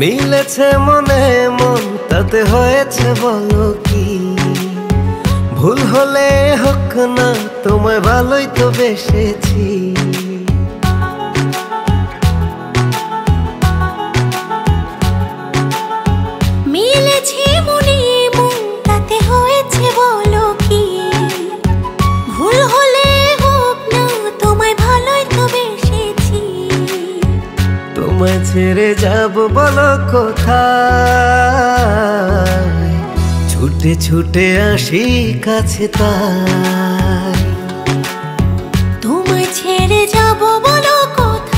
মিলেছে মনে মন তাতে হয়েছে বলো কি, ভুল হলে হোক না তোমায় ভালোই তো বেসেছি। মিলেছে মনে মন তাতে হয়েছে বলো কি, ভুল হলে হোক না তোমায় ভালোই তো বেসেছি। তোমায় ছেড়ে যাব বলো কোথায়, ছুটে ছুটে আসি কাছে তাই। তোমায় ছেড়ে যাব বলো কোথায়,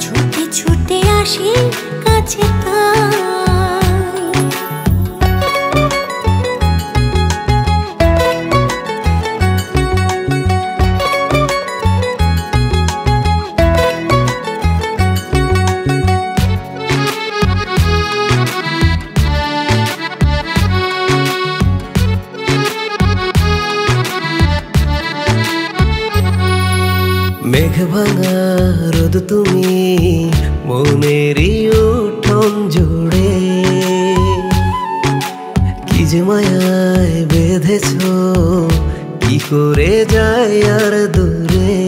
ছুটে ছুটে আসি কাছে তাই। মেঘ ভাঙা রোদ তুমি মনেরই উঠোন জুড়ে, কি যে মায়ায় বেঁধেছ কি করে যায় আর দূরে।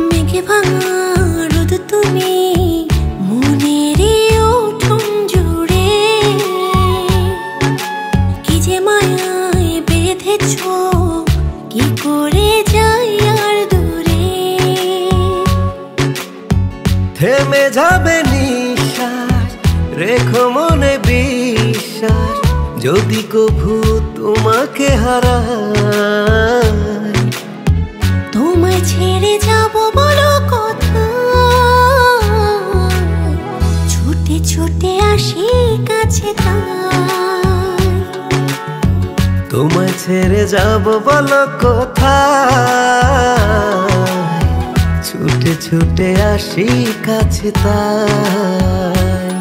মেঘ ভাঙা রোদ তুমি মনেরই উঠোন জুড়ে, কি যে মায়ায় বেঁধেছ কি করে যাই আর দূরে। থেমে যাবে নিঃশ্বাস রেখো মনে বিশ্বাস, যদি কভু তোমাকে হারাই। তোমায় ছেড়ে যাব বলো কোথায়, ছুটে ছুটে আসি কাছে তাই। তোমায় ছেড়ে যাব বলো কোথায়, ছুটে ছুটে আসি কাছে তাই।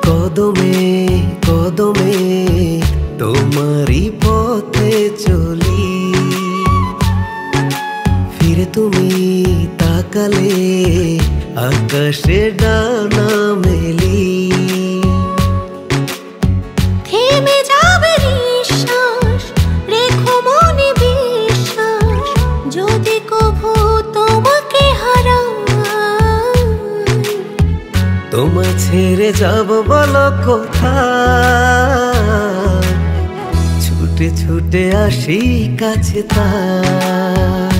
কদমে কদমে তোমারই পথে চলি, ফিরে তুমি তাকালে আকাশে ডানা মেলি। থেমে যাবে নিঃশ্বাস রেখো মনে বিশ্বাস, যদি কভু তোমাকে হারাই। তোমায় ছেড়ে যাব বলো কোথায়, ছুটে ছুটে আসি কাছে তাই।